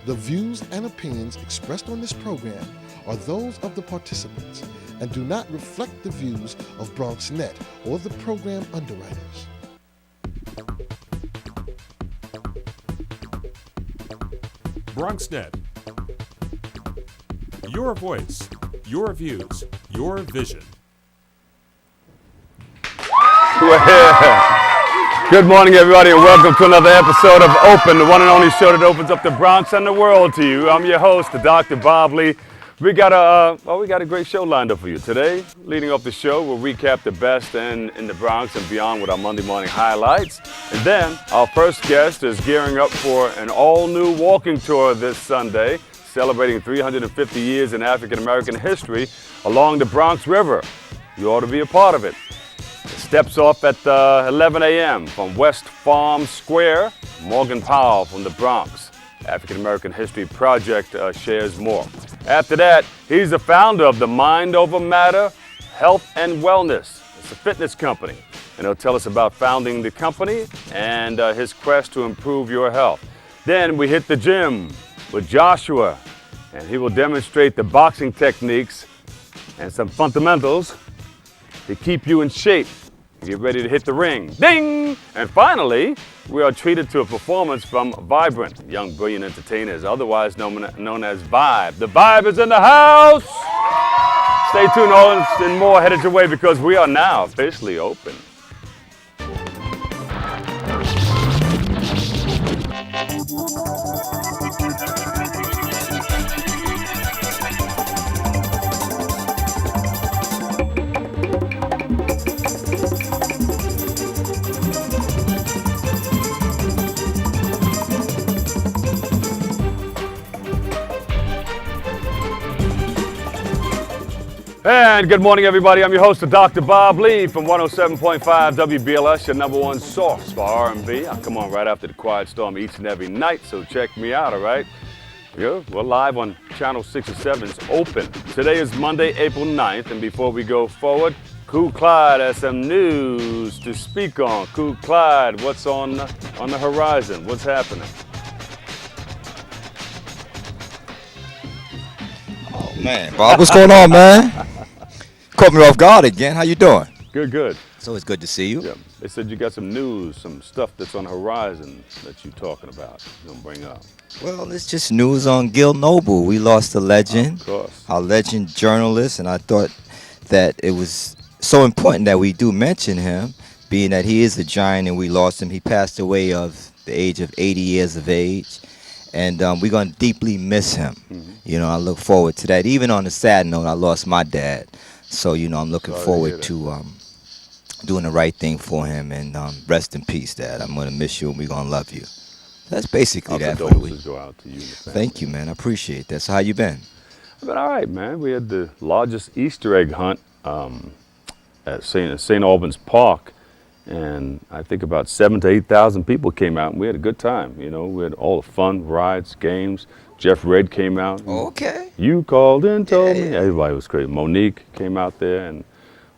The views and opinions expressed on this program are those of the participants and do not reflect the views of BronxNet or the program underwriters. BronxNet. Your voice, your views, your vision. Good morning, everybody, and welcome to another episode of Open, the one and only show that opens up the Bronx and the world to you. I'm your host, Dr. Bob Lee. We got a great show lined up for you today. Leading off the show, we'll recap the best in the Bronx and beyond with our Monday morning highlights. And then our first guest is gearing up for an all-new walking tour this Sunday, celebrating 350 years in African-American history along the Bronx River. You ought to be a part of it. It steps off at 11 a.m. from West Farm Square. Morgan Powell from the Bronx African-American History Project shares more. After that, he's the founder of the Mind Over Matter Health and Wellness. It's a fitness company, and he'll tell us about founding the company and his quest to improve your health. Then we hit the gym with Joshua, and he will demonstrate the boxing techniques and some fundamentals to keep you in shape. Get ready to hit the ring. Ding! And finally, we are treated to a performance from Vibrant, young brilliant entertainers, otherwise known as Vibe. The Vibe is in the house! Stay tuned, all and more headed your way because we are now officially open. And good morning, everybody. I'm your host, Dr. Bob Lee from 107.5 WBLS, your number one source for R&B. I come on right after the Quiet Storm each and every night, so check me out, all right? Yeah, we're live on Channel 67. It's open. Today is Monday, April 9th, and before we go forward, Cool Clyde has some news to speak on. Cool Clyde, what's on the horizon? What's happening? Oh, man. Bob, what's going on, man? Caught me off guard again. How you doing? Good. It's always good to see you. Yeah. They said you got some news, some stuff that's on the horizon that you're talking about. You're going to bring up. Well, it's just news on Gil Noble. We lost a legend, Of course. our legend journalist, and I thought that it was so important that we do mention him, being that he is a giant and we lost him. He passed away of the age of 80 years of age, and we're going to deeply miss him. Mm-hmm. You know, I look forward to that. Even on a sad note, I lost my dad. So, you know, I'm looking forward to doing the right thing for him, and rest in peace, Dad. I'm going to miss you, and we're going to love you. That's basically that for the week. Go out to you and the family. Thank you, man. I appreciate that. So how you been? I've been all right, man. We had the largest Easter egg hunt at St. Albans Park, and I think about 7,000 to 8,000 people came out, and we had a good time. You know, we had all the fun, rides, games. Jeff Red came out. Okay. You called and told me. Everybody was crazy. Monique came out there, and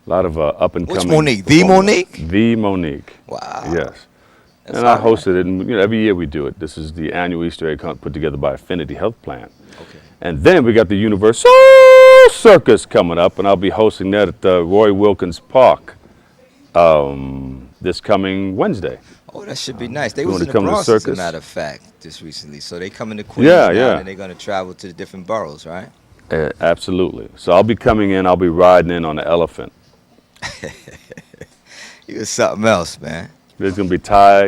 a lot of up-and-coming. Which Monique? The Monique? The Monique. Wow. Yes. That's and I hosted it, and you know, every year we do it. This is the annual Easter egg hunt put together by Affinity Health Plan. Okay. And then we got the Universal Circus coming up, and I'll be hosting that at Roy Wilkins Park this coming Wednesday. Oh, that should be nice. They You was wanna in the come to Bronx, the as a circus? matter of fact, just recently. So they coming to Queens Yeah, now, yeah. and they're going to travel to the different boroughs, right? Absolutely. So I'll be coming in. I'll be riding in on the elephant. You was something else, man. There's going to be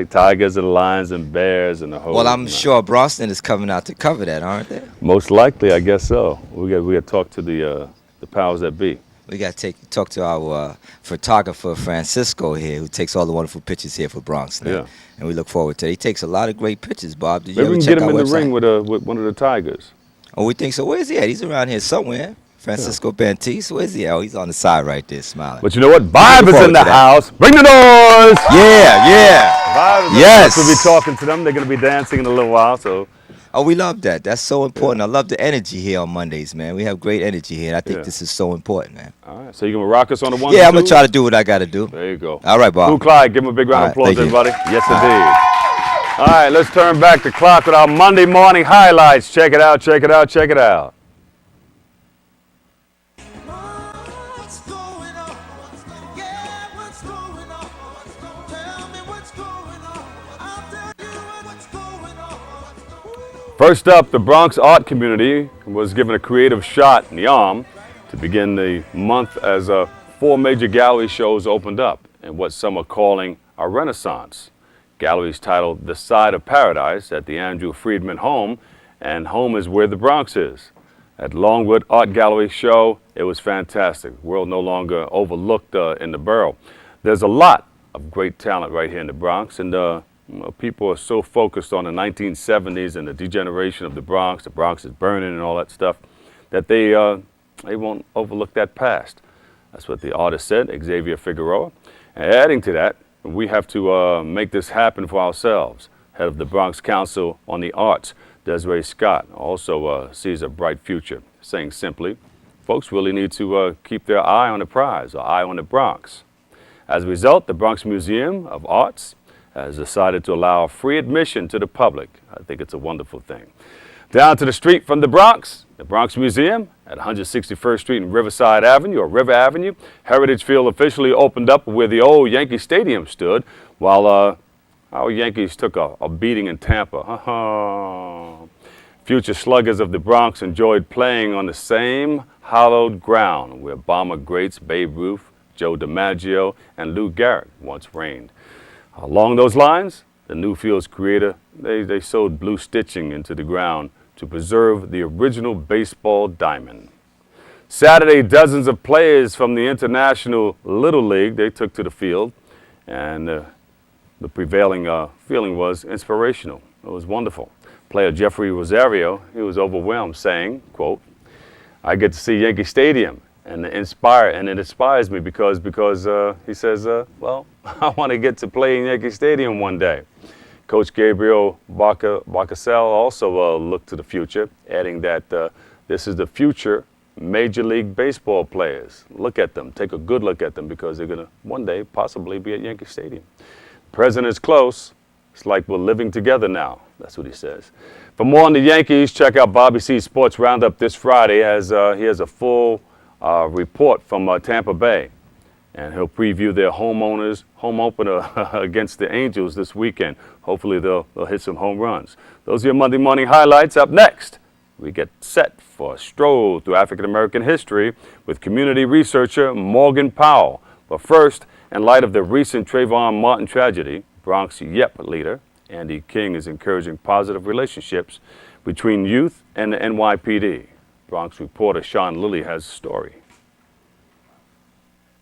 tigers and lions and bears and the whole. Well, I'm sure Bronxton is coming out to cover that, aren't they? Most likely, I guess so. We got to talk to the powers that be. We got to talk to our photographer, Francisco, here, who takes all the wonderful pictures here for Bronxton. Yeah. And we look forward to it. He takes a lot of great pictures, Bob. Did you Maybe ever we can check get him our in the website? ring with one of the tigers. Oh, we think so. Where's he at? He's around here somewhere. Francisco Bantis. Where's he at? Oh, he's on the side right there, smiling. But you know what? Vibe is in forward the to that. house. Bring the noise. Yeah. Vibe is in the Yes. house. We'll be talking to them. They're going to be dancing in a little while. So Oh, we love that. That's so important. I love the energy here on Mondays, man. We have great energy here, and I think Yeah. this is so important, man. all right. So you going to rock us on the one? Yeah, I'm and going to two? try to do what I got to do. There you go. All right, Bob. Cool Clyde. Give him a big round of All right, applause, thank you. everybody. Yes, indeed. All right, let's turn back the clock with our Monday morning highlights. Check it out, check it out, check it out. What's going on? Yeah, what's going on? Tell me what's going on. I'll tell you what's going on. First up, the Bronx art community was given a creative shot in the arm to begin the month as 4 major gallery shows opened up in what some are calling a renaissance. Galleries titled The Side of Paradise at the Andrew Friedman Home, and Home is Where the Bronx Is. At Longwood Art Gallery show, it was fantastic. World no longer overlooked in the borough. There's a lot of great talent right here in the Bronx, and people are so focused on the 1970s and the degeneration of the Bronx is burning and all that stuff, that they won't overlook that past. That's what the artist said, Xavier Figueroa. And adding to that, we have to make this happen for ourselves. Head of the Bronx Council on the Arts, Desiree Scott, also sees a bright future, saying simply, folks really need to keep their eye on the prize, or eye on the Bronx. As a result, the Bronx Museum of Arts has decided to allow free admission to the public. I think it's a wonderful thing. Down to the street from the Bronx Museum at 161st Street and Riverside Avenue, or River Avenue, Heritage Field officially opened up where the old Yankee Stadium stood, while our Yankees took a beating in Tampa. Future sluggers of the Bronx enjoyed playing on the same hallowed ground where Bomber greats Babe Ruth, Joe DiMaggio, and Lou Gehrig once reigned. Along those lines, the new field's creator, they sewed blue stitching into the ground to preserve the original baseball diamond. Saturday, dozens of players from the International Little League, they took to the field, and the prevailing feeling was inspirational. It was wonderful. Player Jeffrey Rosario, he was overwhelmed, saying, quote, I get to see Yankee Stadium, and it inspires me because he says, well, I want to get to play in Yankee Stadium one day. Coach Gabriel Barcasel also looked to the future, adding that this is the future Major League Baseball players. Look at them. Take a good look at them, because they're going to one day possibly be at Yankee Stadium. The president is close. It's like we're living together now. That's what he says. For more on the Yankees, check out Bobby C's Sports Roundup this Friday, as he has a full report from Tampa Bay. And he'll preview their home opener against the Angels this weekend. Hopefully they'll hit some home runs. Those are your Monday morning highlights. Up next, we get set for a stroll through African American history with community researcher Morgan Powell. But first, in light of the recent Trayvon Martin tragedy, Bronx YEP leader Andy King is encouraging positive relationships between youth and the NYPD. Bronx reporter Sean Lilly has a story.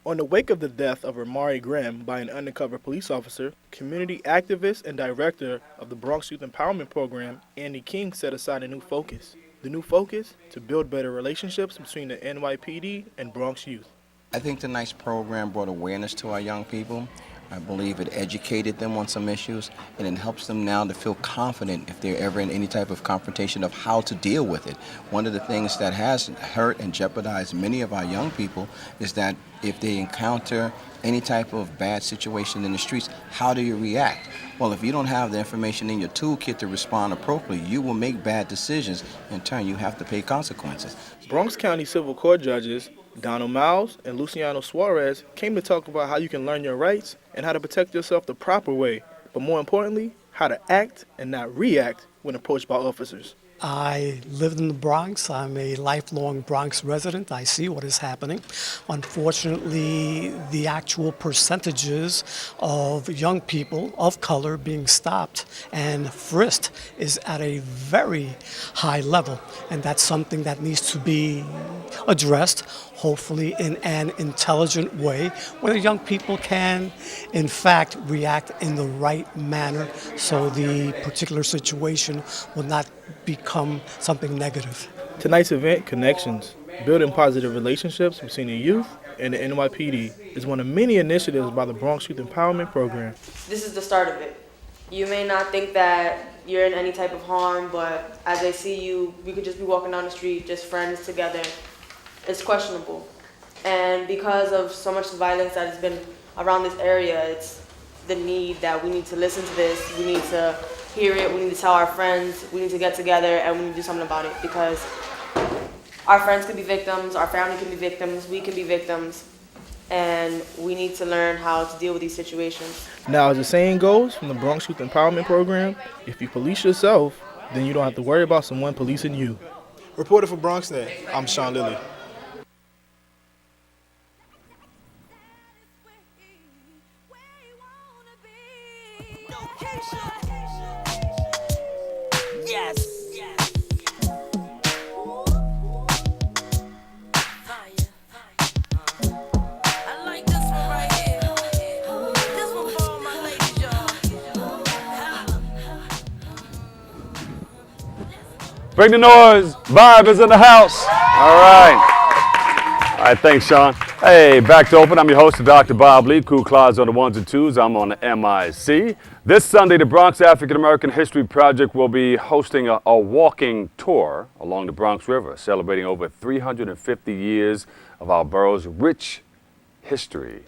On the wake of the death of Amari Graham by an undercover police officer, community activist and director of the Bronx Youth Empowerment Program, Andy King, set aside a new focus. The new focus? To build better relationships between the NYPD and Bronx youth. I think tonight's program brought awareness to our young people. I believe it educated them on some issues, and it helps them now to feel confident if they're ever in any type of confrontation of how to deal with it. One of the things that has hurt and jeopardized many of our young people is that if they encounter any type of bad situation in the streets, how do you react? Well, if you don't have the information in your toolkit to respond appropriately, you will make bad decisions. In turn, you have to pay consequences. Bronx County Civil Court judges Donald Miles and Luciano Suarez came to talk about how you can learn your rights and how to protect yourself the proper way, but more importantly, how to act and not react when approached by officers. I lived in the Bronx. I'm a lifelong Bronx resident. I see what is happening. Unfortunately, the actual percentages of young people of color being stopped and frisked is at a very high level, and that's something that needs to be addressed, hopefully in an intelligent way, where the young people can, in fact, react in the right manner so the particular situation will not become something negative. Tonight's event, Connections, building positive relationships between the youth and the NYPD, is one of many initiatives by the Bronx Youth Empowerment Program. This is the start of it. You may not think that you're in any type of harm, but as I see you, we could just be walking down the street, just friends together. It's questionable. And because of so much violence that has been around this area, it's the need that we need to listen to this. We need to hear it. We need to tell our friends. We need to get together and we need to do something about it because our friends could be victims, our family can be victims, we can be victims, and we need to learn how to deal with these situations. Now, as the saying goes from the Bronx Youth Empowerment Program, if you police yourself, then you don't have to worry about someone policing you. Reporter for BronxNet, I'm Sean Lilly. Yes. I like this one right here. This one for all my ladies, y'all. Bring the noise. Vibe is in the house. All right. All right, thanks, Sean. Hey, back to Open. I'm your host, Dr. Bob Lee. Cool Clouds on the ones and twos. I'm on the MIC. This Sunday, the Bronx African American History Project will be hosting a walking tour along the Bronx River, celebrating over 350 years of our borough's rich history.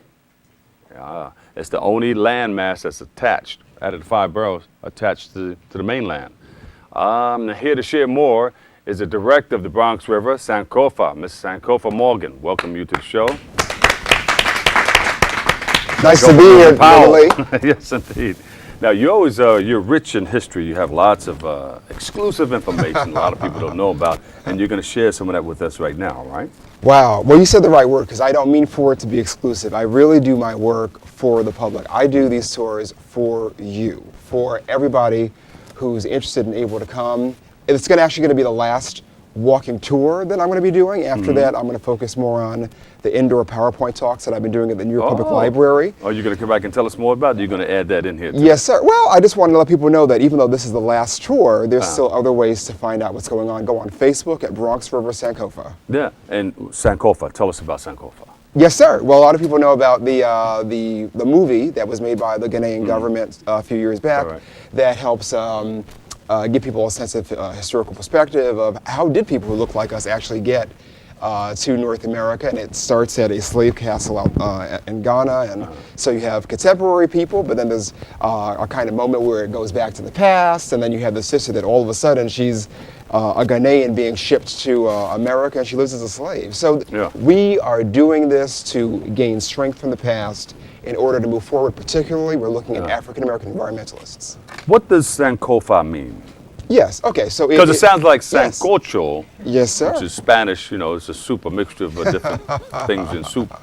It's the only landmass that's attached, out of the 5 boroughs, attached to the mainland. Here to share more is the director of the Bronx River, Sankofa, Ms. Sankofa Morgan. Welcome you to the show. Nice to be here, Lee. Yes, indeed. Now, you're rich in history. You have lots of exclusive information a lot of people don't know about, and you're going to share some of that with us right now, right? Wow. Well, you said the right word, because I don't mean for it to be exclusive. I really do my work for the public. I do these tours for you, for everybody who's interested and able to come. It's actually going to be the last walking tour that I'm going to be doing. After that, I'm going to focus more on the indoor PowerPoint talks that I've been doing at the New York Public Library. Oh, you're going to come back and tell us more about it? You're going to add that in here too? Yes, sir. Well, I just wanted to let people know that even though this is the last tour, there's still other ways to find out what's going on. Go on Facebook at Bronx River Sankofa. Yeah, and Sankofa, tell us about Sankofa. Yes, sir. Well, a lot of people know about the movie that was made by the Ghanaian government a few years back that helps give people a sense of historical perspective of how did people who look like us actually get to North America, and it starts at a slave castle out in Ghana, and so you have contemporary people, but then there's a kind of moment where it goes back to the past, and then you have the sister that all of a sudden she's a Ghanaian being shipped to America, and she lives as a slave. So we are doing this to gain strength from the past in order to move forward. Particularly, we're looking at African American environmentalists. What does Sankofa mean? Yes, okay, so because it sounds like sancocho, yes, sir, which is Spanish. You know, it's a soup, a mixture of different things in soup.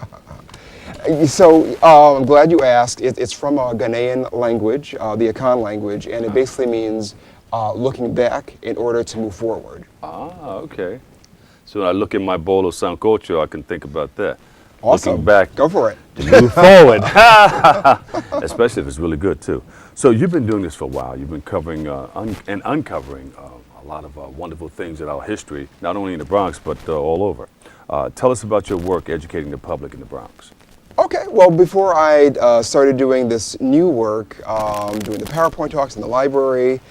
So I'm glad you asked. It's from a Ghanaian language, the Akan language, and it basically means looking back in order to move forward. Ah, okay. So when I look in my bowl of sancocho, I can think about that. Awesome. Looking back. Go for it. To move forward. Especially if it's really good, too. So you've been doing this for a while. You've been covering and uncovering a lot of wonderful things in our history, not only in the Bronx, but all over. Tell us about your work educating the public in the Bronx. Okay, well, before I started doing this new work, doing the PowerPoint talks in the library,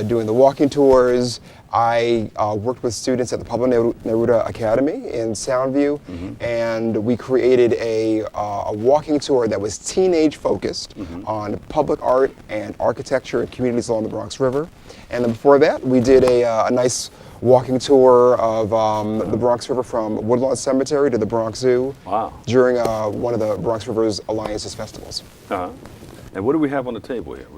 doing the walking tours, I worked with students at the Pablo Neruda Academy in Soundview, and we created a walking tour that was teenage focused on public art and architecture and communities along the Bronx River. And then before that, we did a nice walking tour of the Bronx River from Woodlawn Cemetery to the Bronx Zoo during one of the Bronx River's Alliance's festivals. And what do we have on the table here?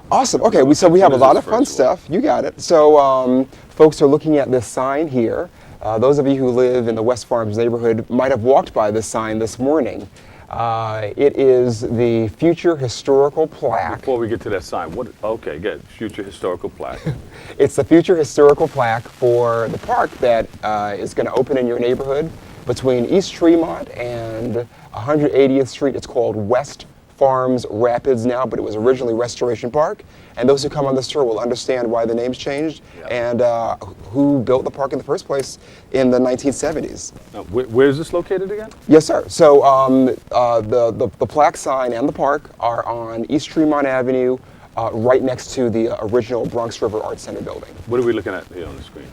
Awesome. Okay, so we have a lot of fun stuff. You got it. So folks are looking at this sign here. Those of you who live in the West Farms neighborhood might have walked by this sign this morning. It is the Future Historical Plaque. Before we get to that sign, okay, good. Future Historical Plaque. It's the Future Historical Plaque for the park that is going to open in your neighborhood between East Tremont and 180th Street. It's called West Farms Rapids now, but it was originally Restoration Park. And those who come on this tour will understand why the name's changed and who built the park in the first place in the 1970s. Where is this located again? Yes, sir. So the plaque sign and the park are on East Tremont Avenue, right next to the original Bronx River Art Center building. What are we looking at here on the screen?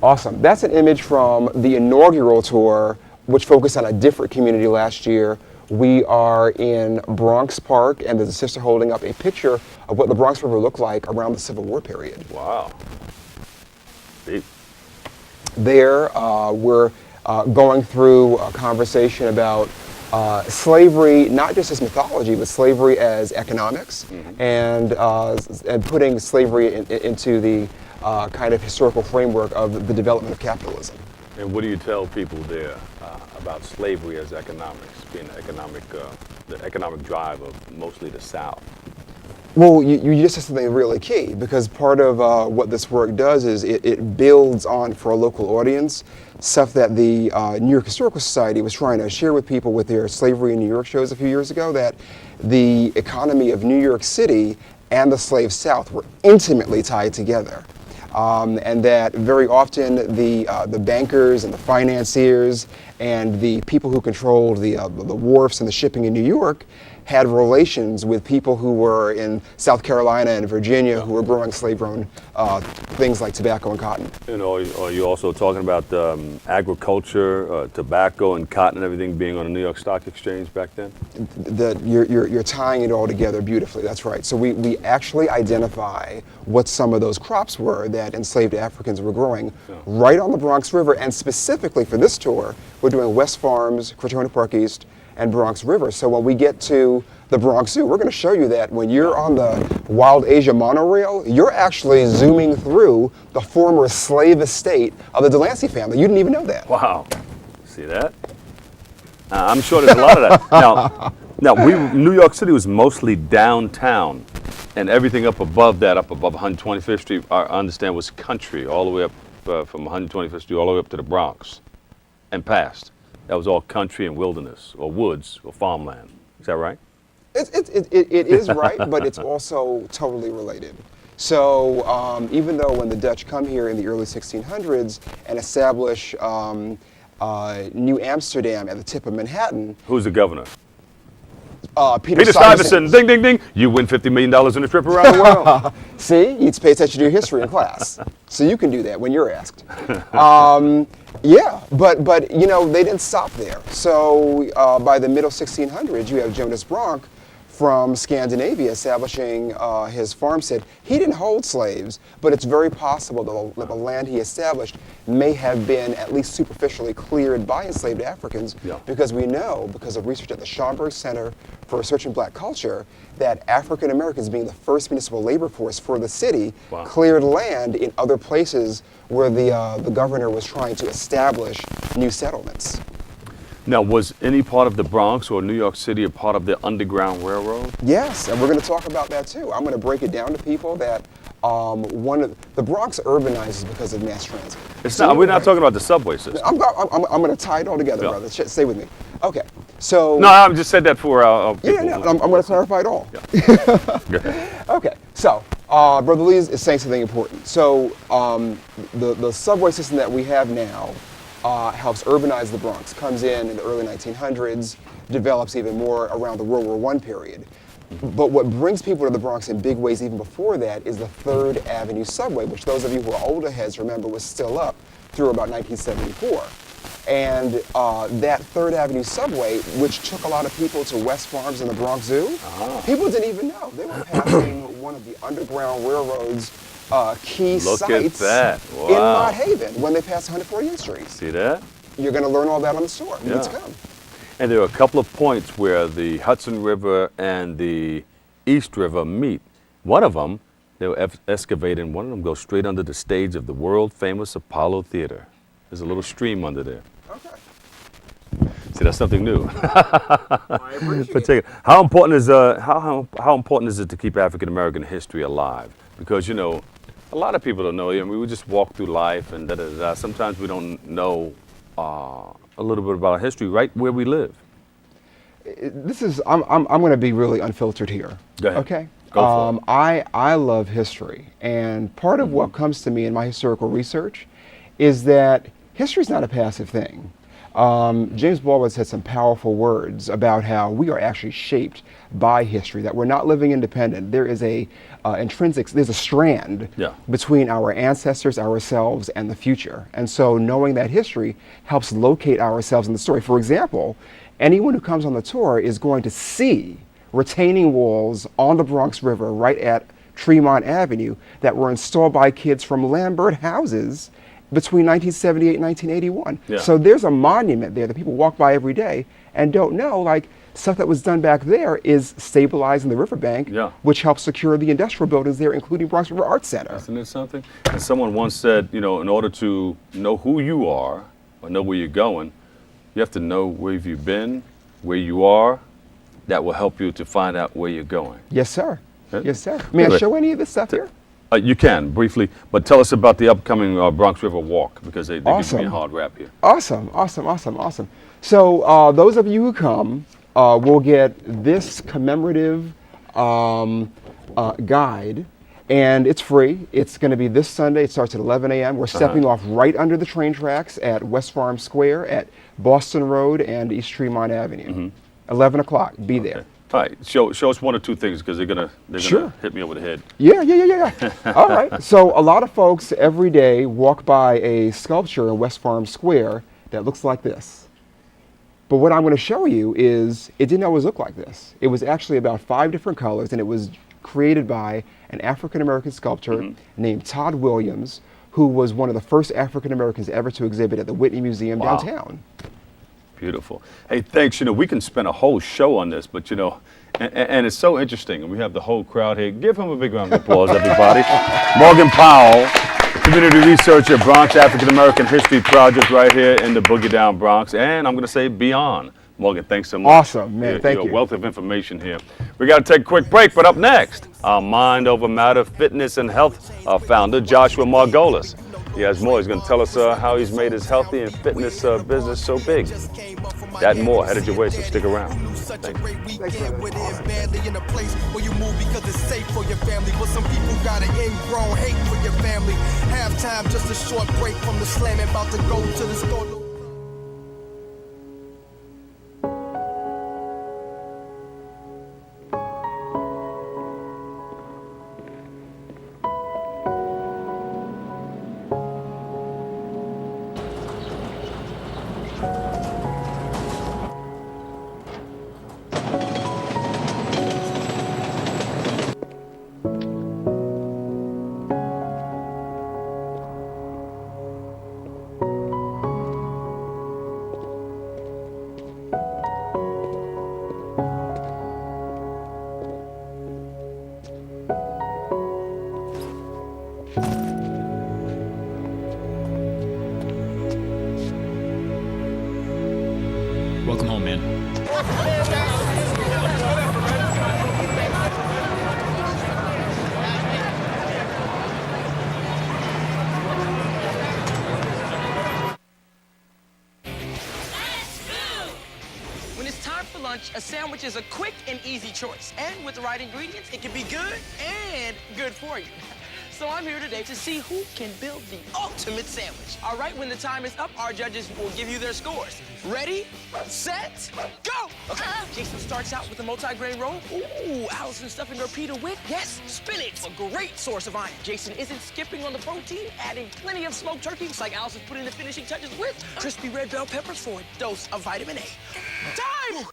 Awesome. That's an image from the inaugural tour, which focused on a different community last year, We are in Bronx Park, and there's a sister holding up a picture of what the Bronx River looked like around the Civil War period. Wow. Deep. There, we're going through a conversation about slavery, not just as mythology, but slavery as economics, and putting slavery into the kind of historical framework of the development of capitalism. And what do you tell people there about slavery as economics, being the economic drive of mostly the South? Well, you just said something really key, because part of what this work does is it builds on, for a local audience, stuff that the New York Historical Society was trying to share with people with their Slavery in New York shows a few years ago, that the economy of New York City and the slave South were intimately tied together. And that very often the bankers and the financiers and the people who controlled the wharfs and the shipping in New York had relations with people who were in South Carolina and Virginia who were growing slave-grown things like tobacco and cotton. And are you also talking about agriculture, tobacco and cotton and everything being on the New York Stock Exchange back then? You're tying it all together beautifully, that's right. So we actually identify what some of those crops were that enslaved Africans were growing right on the Bronx River, and specifically for this tour, we're doing West Farms, Crotona Park East, and Bronx River. So when we get to the Bronx Zoo, we're going to show you that when you're on the Wild Asia monorail, you're actually zooming through the former slave estate of the Delancey family. You didn't even know that. Wow. See that? I'm sure there's a lot of that. Now, New York City was mostly downtown, and everything up above that, up above 125th Street, I understand was country, all the way up from 125th Street all the way up to the Bronx and past. That was all country and wilderness, or woods, or farmland. Is that right? It is right, but it's also totally related. So even though when the Dutch come here in the early 1600s and establish New Amsterdam at the tip of Manhattan. Who's the governor? Peter Stuyvesant. Ding, ding, ding. You win $50 million in a trip around the world. See, you pay attention to your history in class. So you can do that when you're asked. Yeah, but you know, they didn't stop there. So by the middle 1600s, you have Jonas Bronck from Scandinavia establishing his farmstead. He didn't hold slaves, but it's very possible that the land he established may have been at least superficially cleared by enslaved Africans, because we know, because of research at the Schomburg Center for Research in Black Culture, that African Americans, being the first municipal labor force for the city, cleared land in other places where the governor was trying to establish new settlements. Now, was any part of the Bronx or New York City a part of the Underground Railroad? Yes, and we're going to talk about that too. I'm going to break it down to people that the Bronx urbanizes because of mass transit. We're not talking about the subway system. I'm going to tie it all together, brother. Stay with me. Okay, so. No, I just said that for our people. Yeah, no, I'm going to clarify it all. Okay, so Brother Lee is saying something important. So the subway system that we have now helps urbanize the Bronx, comes in the early 1900s, develops even more around the World War I period. But what brings people to the Bronx in big ways even before that is the 3rd Avenue subway, which those of you who are older heads remember was still up through about 1974. And that 3rd Avenue subway, which took a lot of people to West Farms and the Bronx Zoo, people didn't even know. They were passing one of the Underground Railroad's key sites in Mott Haven when they passed 140th Street. See that? You're going to learn all that on the tour. It's come. And there are a couple of points where the Hudson River and the East River meet. One of them, they were excavating, one of them goes straight under the stage of the world-famous Apollo Theater. There's a little stream under there. Okay. See, that's something new. I appreciate it. How important is how important is it to keep African American history alive? Because, you know, a lot of people don't know. I mean, we just walk through life and da-da-da-da. Sometimes we don't know a little bit about our history right where we live. I'm going to be really unfiltered here. Go ahead. Okay. Go for it. I love history, and part of what comes to me in my historical research is that history is not a passive thing. James Baldwin said some powerful words about how we are actually shaped by history, that we're not living independent. There is there's a strand between our ancestors, ourselves, and the future. And so knowing that history helps locate ourselves in the story. For example, anyone who comes on the tour is going to see retaining walls on the Bronx River right at Tremont Avenue that were installed by kids from Lambert houses between 1978 and 1981. Yeah. So there's a monument there that people walk by every day and don't know, like, stuff that was done back there is stabilizing the riverbank, which helps secure the industrial buildings there, including Bronx River Arts Center. Isn't it something? And someone once said, you know, in order to know who you are or know where you're going, you have to know where you've been, where you are. That will help you to find out where you're going. Yes, sir. Yes, sir. May I show any of this stuff here? You can, briefly, but tell us about the upcoming Bronx River Walk, because they give me a hard rap here. Awesome, awesome, awesome, awesome. So those of you who come will get this commemorative guide, and it's free. It's going to be this Sunday. It starts at 11 a.m. We're stepping off right under the train tracks at West Farm Square at Boston Road and East Tremont Avenue. 11 o'clock, be there. All right, show us one or two things, because they're gonna hit me over the head. Yeah. All right. So a lot of folks every day walk by a sculpture in West Farm Square that looks like this. But what I'm going to show you is it didn't always look like this. It was actually about 5 different colors, and it was created by an African-American sculptor named Todd Williams, who was one of the first African-Americans ever to exhibit at the Whitney Museum downtown. Beautiful. Hey, thanks. You know, we can spend a whole show on this, but you know, and it's so interesting. And we have the whole crowd here. Give him a big round of applause, everybody. Morgan Powell, community researcher, Bronx African American History Project, right here in the Boogie Down Bronx, and I'm going to say beyond. Morgan, thanks so much. Awesome, man. Thank you. A wealth of information here. We got to take a quick break, but up next, our Mind Over Matter fitness and health founder, Joshua Margolis. He has more. He's going to tell us how he's made his healthy and fitness business so big. That and more headed your way, so stick around. Thank you. Badly in a place where you move because it's safe for your family, but some people got an ingrown hate for your family. Halftime, just a short break from the slamming, about to go to the store. Welcome home, man. When it's time for lunch, a sandwich is a quick and easy choice. And with the right ingredients, it can be good and good for you. So I'm here today to see who can build the ultimate sandwich. All right, when the time is up, our judges will give you their scores. Ready, set, go! Okay, Jason starts out with a multi-grain roll. Ooh, Allison stuffing her pita with, yes, spinach, a great source of iron. Jason isn't skipping on the protein, adding plenty of smoked turkey, just like Allison's putting the finishing touches with crispy red bell peppers for a dose of vitamin A. Time!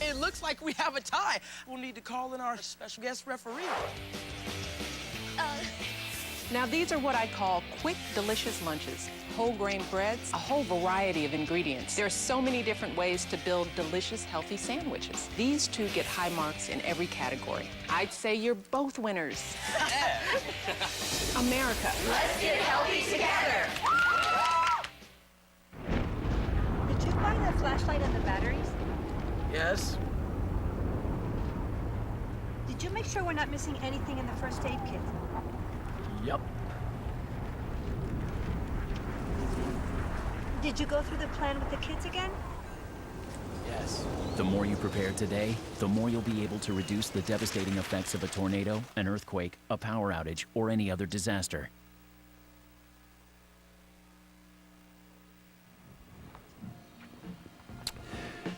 It looks like we have a tie. We'll need to call in our special guest referee. Now these are what I call quick, delicious lunches. Whole grain breads, a whole variety of ingredients. There are so many different ways to build delicious, healthy sandwiches. These two get high marks in every category. I'd say you're both winners. America. Let's get healthy together. Did you find the flashlight and the batteries? Yes. Did you make sure we're not missing anything in the first aid kit? Yep. Did you go through the plan with the kids again? Yes. The more you prepare today, the more you'll be able to reduce the devastating effects of a tornado, an earthquake, a power outage, or any other disaster.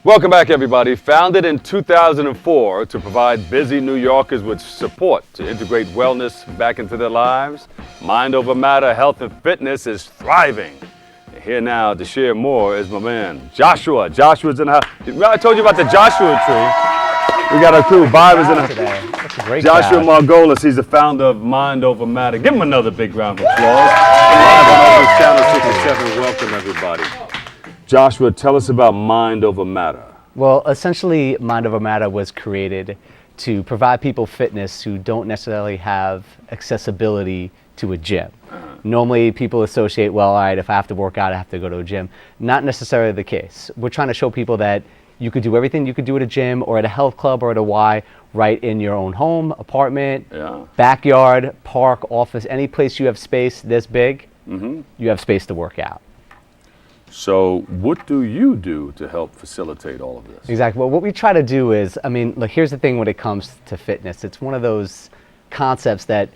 Welcome back, everybody. Founded in 2004 to provide busy New Yorkers with support to integrate wellness back into their lives, Mind Over Matter Health and Fitness is thriving. here now to share more is my man, Joshua. Joshua's in the house. I told you about the Joshua tree. We got our crew. Byron's in the house. That's a great Joshua crowd. Margolis, he's the founder of Mind Over Matter. Give him another big round of applause. Live on Opus Channel 67. Welcome, everybody. Joshua, tell us about Mind Over Matter. Well, essentially, Mind Over Matter was created to provide people fitness who don't necessarily have accessibility to a gym. Normally, people associate, well, all right, if I have to work out, I have to go to a gym. Not necessarily the case. We're trying to show people that you could do everything you could do at a gym or at a health club or at a Y right in your own home, apartment, backyard, park, office, any place you have space this big, you have space to work out. So what do you do to help facilitate all of this? Exactly. Well, what we try to do is, I mean, look, here's the thing when it comes to fitness. It's one of those concepts that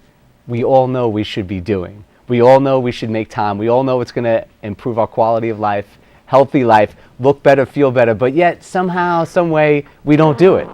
we all know we should be doing. We all know we should make time. We all know it's going to improve our quality of life, healthy life, look better, feel better, but yet somehow, some way, we don't do it.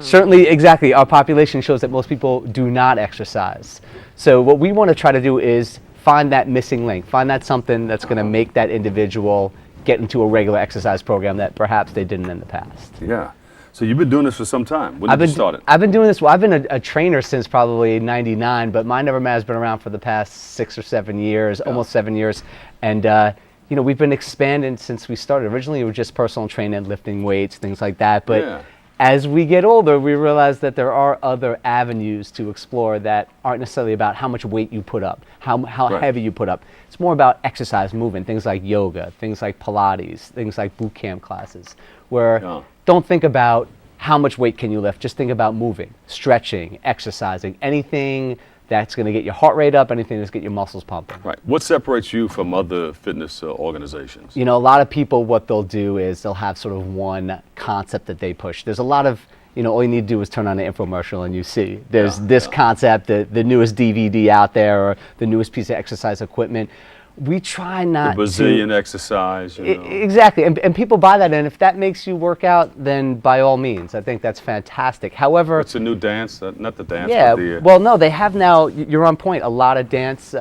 Certainly, exactly, our population shows that most people do not exercise. So what we want to try to do is find that missing link, find that something that's going to make that individual get into a regular exercise program that perhaps they didn't in the past. Yeah. So you've been doing this for some time. When did you start it? I've been doing this, well, I've been a trainer since probably '99, but Mind Over Matter has been around for the past 6 or 7 years, almost 7 years. And, you know, we've been expanding since we started. Originally, it was just personal training, lifting weights, things like that. But as we get older, we realize that there are other avenues to explore that aren't necessarily about how much weight you put up, how heavy you put up. It's more about exercise, movement, things like yoga, things like Pilates, things like boot camp classes, where don't think about how much weight can you lift, just think about moving, stretching, exercising, anything that's going to get your heart rate up, anything that's going to get your muscles pumping. Right. What separates you from other fitness organizations? You know, a lot of people, what they'll do is they'll have sort of one concept that they push. There's a lot of, you know, all you need to do is turn on the infomercial and you see there's this concept, the newest DVD out there or the newest piece of exercise equipment. We try not the Brazilian exercise. You know. Exactly, and people buy that, and if that makes you work out, then by all means, I think that's fantastic. However, it's a new dance, not the dance. Yeah, but the, well, no, they have now. You're on point. A lot of dance,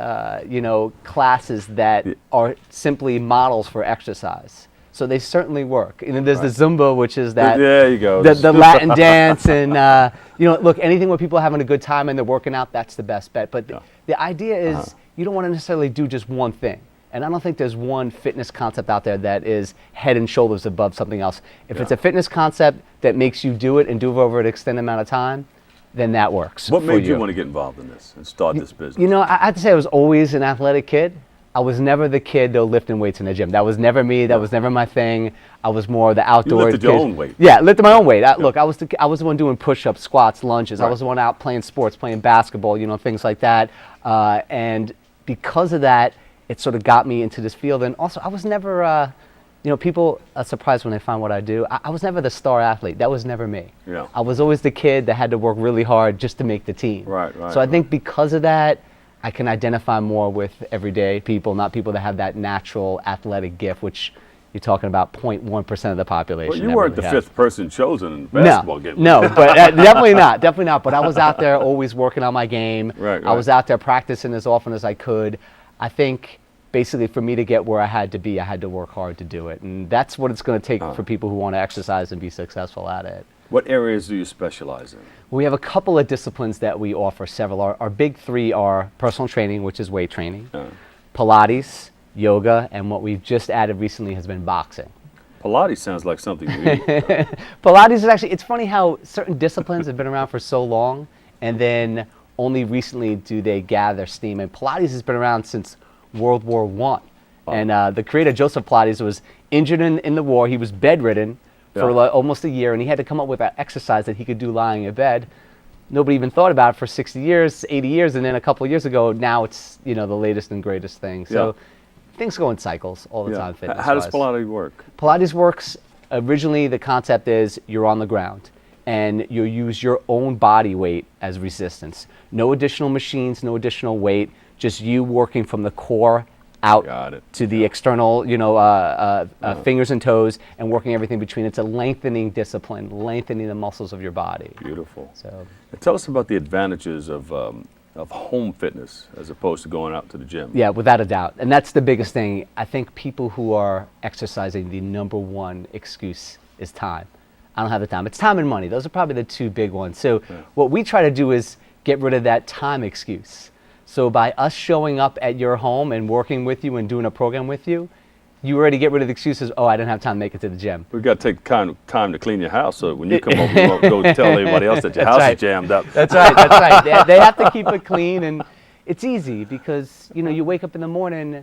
you know, classes that are simply models for exercise. So they certainly work. And then there's the Zumba, which is that. There you go. The Latin dance, and you know, look, anything where people are having a good time and they're working out, that's the best bet. But the idea is. You don't want to necessarily do just one thing. And I don't think there's one fitness concept out there that is head and shoulders above something else. If it's a fitness concept that makes you do it and do it over an extended amount of time, then that works. What made you want to get involved in this and start this business? You know, I have to say I was always an athletic kid. I was never the kid though lifting weights in the gym. That was never me. That was never my thing. I was more the outdoor You lifted kid. your own weight. Yeah, lifted my own weight. Look, I was the one doing push-ups, squats, lunges. I was the one out playing sports, playing basketball, you know, things like that. And because of that, it sort of got me into this field. And also, I was never, you know, people are surprised when they find what I do. I was never the star athlete. That was never me. Yeah. I was always the kid that had to work really hard just to make the team. Right. So I think because of that, I can identify more with everyday people, not people that have that natural athletic gift, which you're talking about 0.1% of the population. Well, you that weren't really the has. fifth person chosen in the basketball game. No, but definitely not. But I was out there always working on my game. Right. I was out there practicing as often as I could. I think basically for me to get where I had to be, I had to work hard to do it. And that's what it's going to take for people who want to exercise and be successful at it. What areas do you specialize in? We have a couple of disciplines that we offer, several. Our big three are personal training, which is weight training, Pilates, yoga, and what we've just added recently has been boxing. Pilates sounds like something you eat. Pilates is actually, it's funny how certain disciplines have been around for so long, and then only recently do they gather steam. And Pilates has been around since World War I. And the creator, Joseph Pilates, was injured in the war. He was bedridden for almost a year, and he had to come up with an exercise that he could do lying in bed. Nobody even thought about it for 60 years, 80 years, and then a couple of years ago, now it's, you know, the latest and greatest thing. So things go in cycles all the time, fitness-wise. How does Pilates work? Pilates works, originally the concept is you're on the ground and you use your own body weight as resistance. No additional machines, no additional weight, just you working from the core out to the external, you know, fingers and toes, and working everything between. It's a lengthening discipline, lengthening the muscles of your body. Beautiful. So, tell us about the advantages of of home fitness as opposed to going out to the gym. Yeah, without a doubt. And that's the biggest thing. I think people who are exercising, the number one excuse is time. I don't have the time. It's time and money. Those are probably the two big ones. So what we try to do is get rid of that time excuse. So by us showing up at your home and working with you and doing a program with you, you already get rid of the excuses, oh, I didn't have time to make it to the gym. We've got to take time to clean your house so that when you come home, you won't go tell everybody else that your house is jammed up. That's right, that's right. They have to keep it clean, and it's easy because, you know, you wake up in the morning,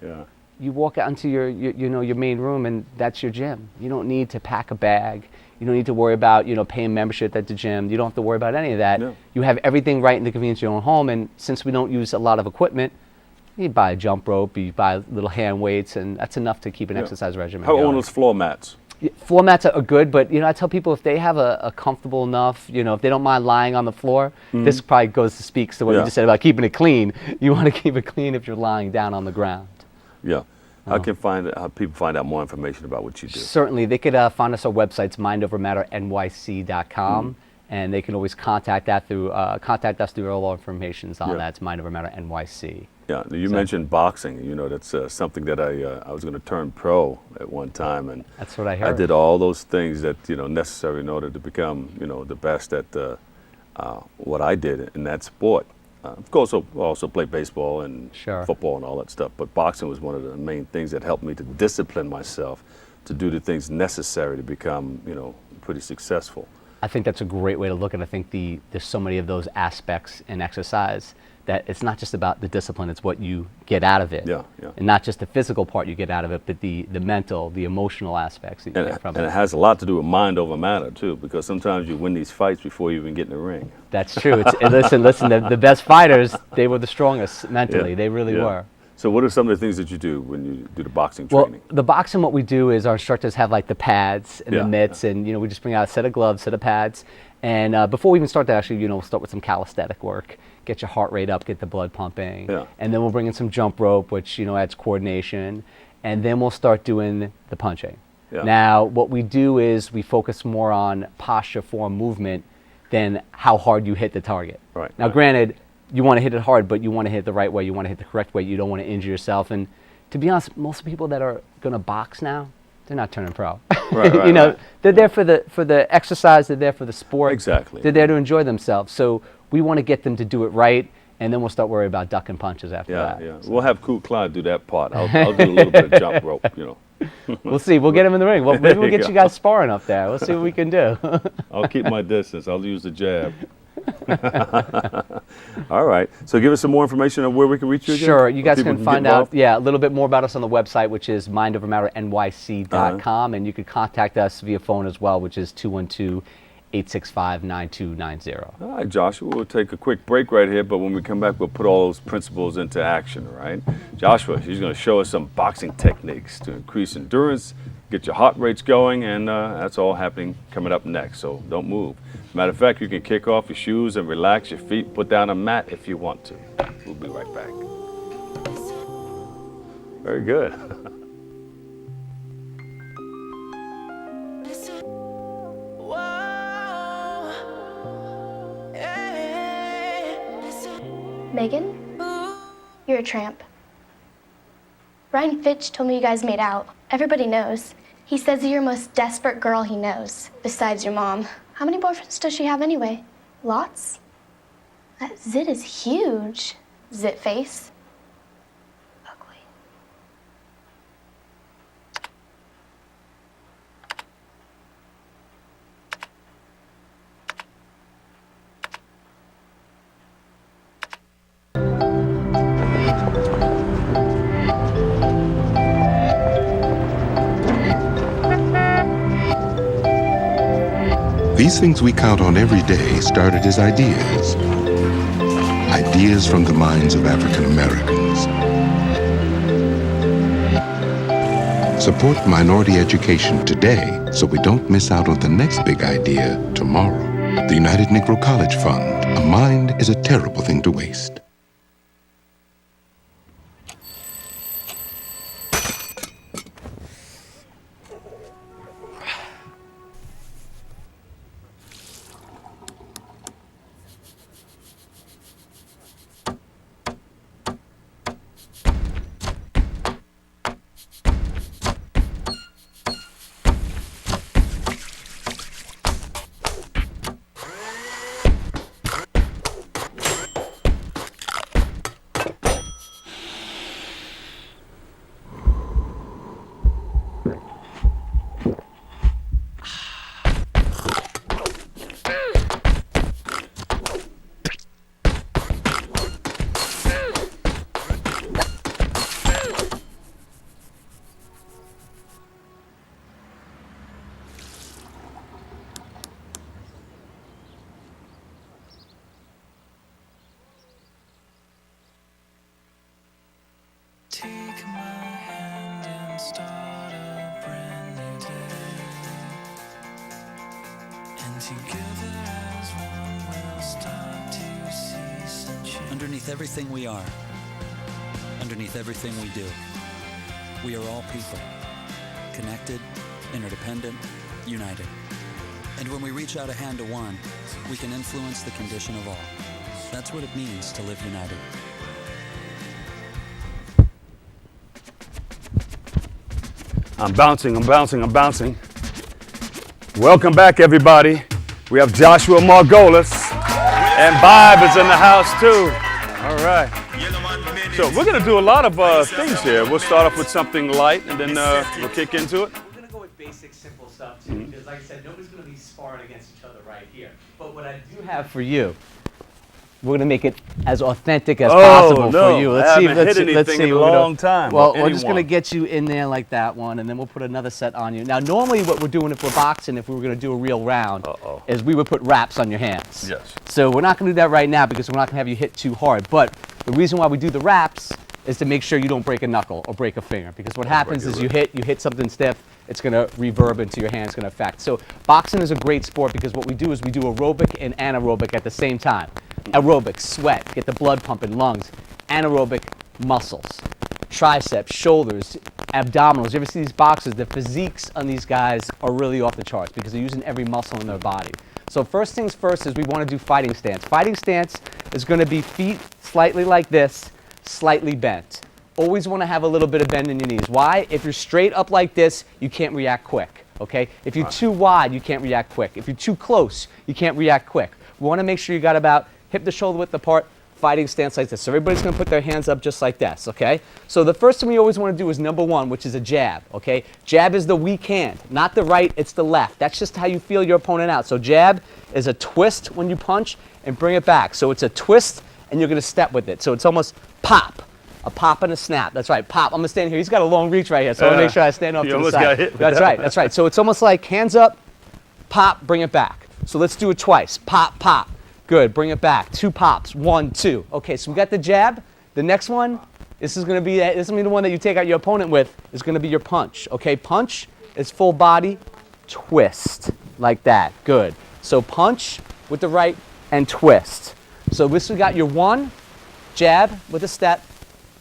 you walk out into your main room, and that's your gym. You don't need to pack a bag. You don't need to worry about, you know, paying membership at the gym. You don't have to worry about any of that. No. You have everything right in the convenience of your own home, and since we don't use a lot of equipment, you buy a jump rope, you buy little hand weights, and that's enough to keep an exercise regimen How going. old is floor mats? Floor mats are good, but, you know, I tell people if they have a comfortable enough, you know, if they don't mind lying on the floor, this probably goes to speaks to what you just said about keeping it clean. You want to keep it clean if you're lying down on the ground. Yeah. How people find out more information about what you do? Certainly. They could find us on our websites, mindovermatternyc.com, and they can always contact us through all our information on that. It's Mind Over Matter NYC. Yeah, you mentioned boxing. You know, that's something that I was going to turn pro at one time, and that's what I heard. I did all those things that, you know, necessary in order to become, you know, the best at what I did in that sport. Of course, I also played baseball and football and all that stuff, but boxing was one of the main things that helped me to discipline myself to do the things necessary to become, you know, pretty successful. I think that's a great way to look at it. I think there's so many of those aspects in exercise that it's not just about the discipline, it's what you get out of it. Yeah. And not just the physical part you get out of it, but the mental, the emotional aspects that you get from it. And it has a lot to do with mind over matter, too, because sometimes you win these fights before you even get in the ring. That's true. Listen, the best fighters, they were the strongest mentally. They really were. So what are some of the things that you do when you do the boxing training? Well, the boxing, what we do is our instructors have like the pads and the mitts, and, you know, we just bring out a set of gloves, set of pads, and before we even start that, actually, you know, we'll start with some calisthenic work, get your heart rate up, get the blood pumping, and then we'll bring in some jump rope, which, you know, adds coordination, and then we'll start doing the punching. Now, what we do is we focus more on posture, form, movement than how hard you hit the target. Now, granted, you want to hit it hard, but you want to hit it the right way. You want to hit the correct way. You don't want to injure yourself. And to be honest, most people that are going to box now, they're not turning pro. You know, they're there for the exercise. They're there for the sport. Exactly. They're there to enjoy themselves. So we want to get them to do it right, and then we'll start worrying about ducking punches after that. Yeah. We'll have Cool Clyde do that part. I'll do a little bit of jump rope, you know. We'll see. We'll get him in the ring. Well, maybe we'll get you guys sparring up there. We'll see what we can do. I'll keep my distance. I'll use the jab. All right. So give us some more information on where we can reach you again. Sure. You guys can find out a little bit more about us on the website, which is mindovermatternyc.com, and you can contact us via phone as well, which is 212-865-9290. All right, Joshua, we'll take a quick break right here, but when we come back, we'll put all those principles into action, all right? Joshua, she's going to show us some boxing techniques to increase endurance, get your heart rates going, and that's all happening coming up next, so don't move. Matter of fact, you can kick off your shoes and relax your feet, put down a mat if you want to. We'll be right back. Very good. Megan, you're a tramp. Ryan Fitch told me you guys made out. Everybody knows. He says you're the most desperate girl he knows, besides your mom. How many boyfriends does she have anyway? Lots? That zit is huge. Zit face. Ugly. These things we count on every day started as ideas. Ideas from the minds of African Americans. Support minority education today so we don't miss out on the next big idea tomorrow. The United Negro College Fund. A mind is a terrible thing to waste. Underneath everything we are, underneath everything we do, we are all people, connected, interdependent, united. And when we reach out a hand to one, we can influence the condition of all. That's what it means to live united. I'm bouncing, I'm bouncing, I'm bouncing. Welcome back, everybody. We have Joshua Margolis, and Bob is in the house too. All right. So we're gonna do a lot of things here. We'll start off with something light, and then we'll kick into it. We're gonna go with basic, simple stuff too, because like I said, nobody's gonna be sparring against each other right here. But what I do have for you, we're gonna make it as authentic as possible for you. Let's see. Let's see. In a long time. Well, we're just gonna get you in there like that one, and then we'll put another set on you. Now, normally, what we're doing if we're boxing, if we were gonna do a real round, is we would put wraps on your hands. Yes. So we're not gonna do that right now because we're not gonna have you hit too hard. But the reason why we do the wraps is to make sure you don't break a knuckle or break a finger, because what happens is you hit something stiff, it's going to reverb into your hand, it's going to affect. So boxing is a great sport because what we do is we do aerobic and anaerobic at the same time. Aerobic, sweat, get the blood pumping, lungs. Anaerobic, muscles, triceps, shoulders, abdominals. You ever see these boxers? The physiques on these guys are really off the charts because they're using every muscle in their body. So first things first is we want to do fighting stance. Fighting stance is going to be feet slightly like this, slightly bent. Always want to have a little bit of bend in your knees. Why? If you're straight up like this, you can't react quick, okay? If you're too wide, you can't react quick. If you're too close, you can't react quick. We want to make sure you got about hip to shoulder width apart, fighting stance like this. So everybody's going to put their hands up just like this, okay? So the first thing we always want to do is number one, which is a jab, okay? Jab is the weak hand, not the right, it's the left. That's just how you feel your opponent out. So jab is a twist when you punch and bring it back. So it's a twist and you're going to step with it. So it's almost pop. A pop and a snap. That's right. Pop. I'm going to stand here. He's got a long reach right here, so I'm going to make sure I stand up to the side. Got hit. That's right. That's right. So it's almost like hands up, pop, bring it back. So let's do it twice. Pop, pop. Good. Bring it back. 2 pops. 1, 2. Okay, so we got the jab. The next one, this is going to be the one that you take out your opponent with, is going to be your punch. Okay, punch is full body, twist, like that. Good. So punch with the right and twist. So this we got your 1, jab with a step,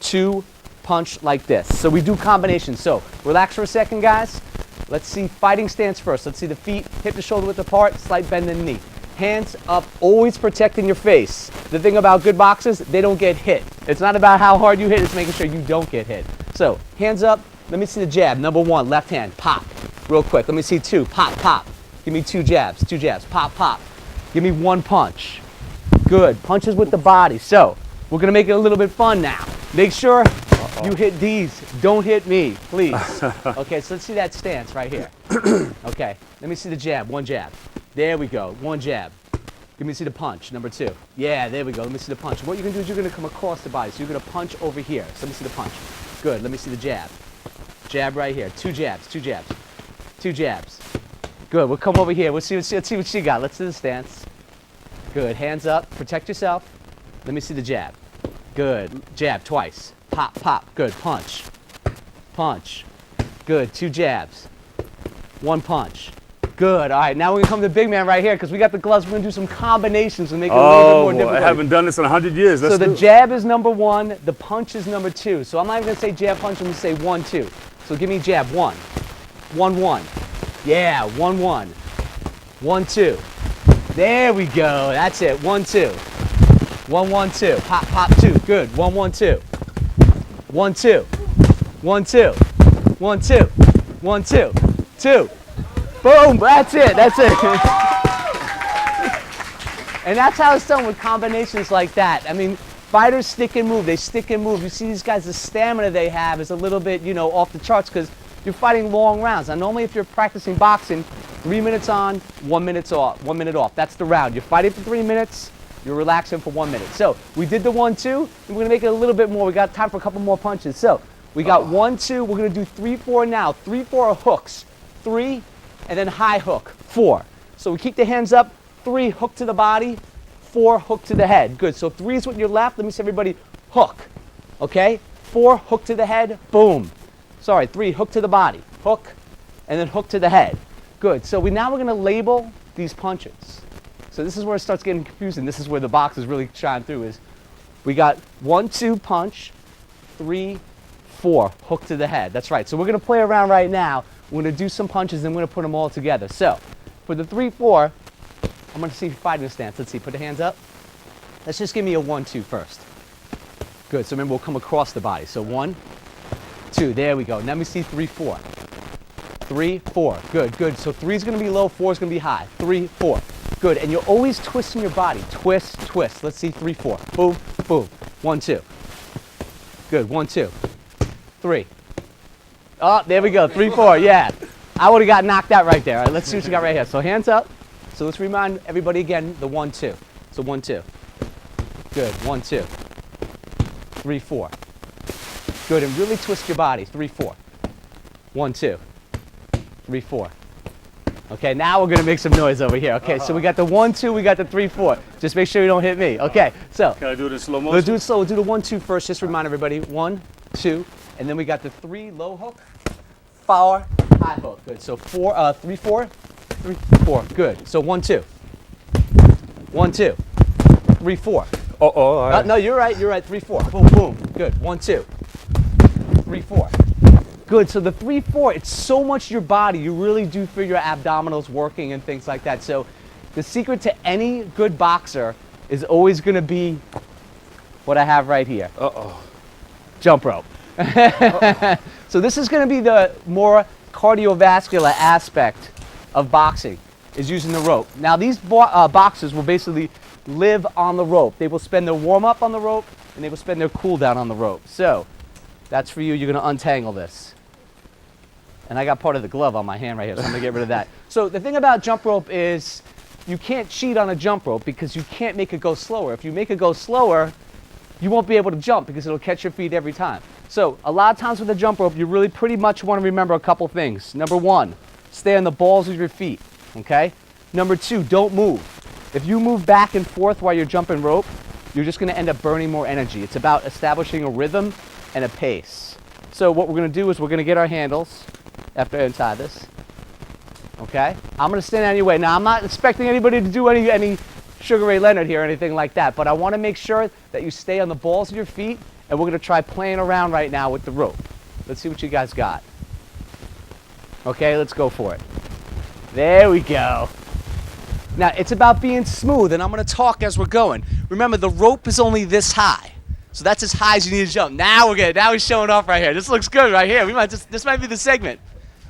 2, punch like this. So we do combinations. So relax for a second, guys. Let's see fighting stance first. Let's see the feet hip to shoulder width apart, slight bend in the knee. Hands up, always protecting your face. The thing about good boxers, they don't get hit. It's not about how hard you hit, it's making sure you don't get hit. So hands up, let me see the jab. Number 1, left hand, pop. Real quick, let me see 2, pop, pop. Give me 2 jabs, pop, pop. Give me 1 punch. Good, punches with the body. So we're gonna make it a little bit fun now. Make sure you hit these. Don't hit me, please. Okay, so let's see that stance right here. Okay, let me see the jab. 1 jab. There we go. 1 jab. Let me see the punch. Number 2. Yeah, there we go. Let me see the punch. What you're going to do is you're going to come across the body. So you're going to punch over here. So let me see the punch. Good. Let me see the jab. Jab right here. 2 jabs. 2 jabs. 2 jabs. Good. We'll come over here. Let's see what she got. Let's do the stance. Good. Hands up. Protect yourself. Let me see the jab. Good. Jab twice. Pop, pop. Good. Punch. Punch. Good. 2 jabs. 1 punch. Good. All right. Now we're going to come to the big man right here because we got the gloves. We're going to do some combinations and make it a little bit more difficult. I haven't done this in 100 years. So the jab is number 1. The punch is number 2. So I'm not even going to say jab, punch. I'm going to say 1, 2. So give me jab. 1. 1, 1. Yeah. 1, 1. 1, 2. There we go. That's it. 1, 2. 1, 1, 2. Pop, pop, 2. Good. 1, 1, 2. 1, 2. 1, 2. 1, 2. 1, 2. 2. Boom. That's it. That's it. And that's how it's done with combinations like that. I mean, fighters stick and move. They stick and move. You see these guys, the stamina they have is a little bit, off the charts because you're fighting long rounds. Now, normally if you're practicing boxing, 3 minutes on, 1 minute off. 1 minute off. That's the round. You're fighting for 3 minutes. You're relaxing for 1 minute. So we did the 1, 2. And we're going to make it a little bit more. We got time for a couple more punches. So we got 1, 2. We're going to do 3, 4 now. 3, 4 are hooks. 3, and then high hook. 4. So we keep the hands up. 3, hook to the body. 4, hook to the head. Good. So 3 is with your left. Let me see everybody. Hook. Okay? 4, hook to the head. Boom. Sorry, 3, hook to the body. Hook, and then hook to the head. Good. So now we're going to label these punches. So this is where it starts getting confusing. This is where the boxers really shine through is we got 1, 2 punch, 3, 4 hook to the head. That's right. So we're going to play around right now. We're going to do some punches and we're going to put them all together. So for the 3, 4, I'm going to see you fighting stance. Let's see. Put the hands up. Let's just give me a 1, 2 first. Good. So remember, we'll come across the body. So 1, 2. There we go. Now let me see 3, 4. 3, 4. Good, good. So 3 is going to be low, 4 is going to be high. 3, 4. Good. And you're always twisting your body. Twist, twist. Let's see 3, 4. Boom, boom. 1, 2. Good. 1, 2. 3. Oh, there we go. 3, 4. Yeah. I would have got knocked out right there. All right, let's see what you got right here. So hands up. So let's remind everybody again the 1, 2. So 1, 2. Good. 1, 2. 3, 4. Good. And really twist your body. 3, 4. 1, 2. 3, 4. Okay, now we're going to make some noise over here. Okay, so we got the 1, 2, we got the 3, 4. Just make sure you don't hit me. Okay, so. Can I do it in slow motion? Let's do it slow. We'll do the 1, 2 first. Just remind everybody. 1, 2, and then we got the 3 low hook, 4 high hook. Good. So 3, 4, 3, 4. Good. So 1, 2. 1, 2. 3, 4. All right. No, you're right. You're right. 3, 4. Boom, boom. Good. 1, 2. 3, 4. Good. So the 3, 4, it's so much your body. You really do feel your abdominals working and things like that. So the secret to any good boxer is always going to be what I have right here. Jump rope. So this is going to be the more cardiovascular aspect of boxing, is using the rope. Now these boxers will basically live on the rope. They will spend their warm-up on the rope and they will spend their cool-down on the rope. So that's for you. You're going to untangle this. And I got part of the glove on my hand right here, so I'm going to get rid of that. So the thing about jump rope is you can't cheat on a jump rope because you can't make it go slower. If you make it go slower, you won't be able to jump because it'll catch your feet every time. So a lot of times with a jump rope, you really pretty much want to remember a couple things. Number 1, stay on the balls of your feet, okay? Number 2, don't move. If you move back and forth while you're jumping rope, you're just going to end up burning more energy. It's about establishing a rhythm and a pace. So what we're going to do is we're going to get our handles after I untie this, okay? I'm going to stand on your way. Now, I'm not expecting anybody to do any Sugar Ray Leonard here or anything like that, but I want to make sure that you stay on the balls of your feet, and we're going to try playing around right now with the rope. Let's see what you guys got. Okay, let's go for it. There we go. Now, it's about being smooth, and I'm going to talk as we're going. Remember, the rope is only this high. So that's as high as you need to jump. Now we're good. Now he's showing off right here. This looks good right here. This might be the segment.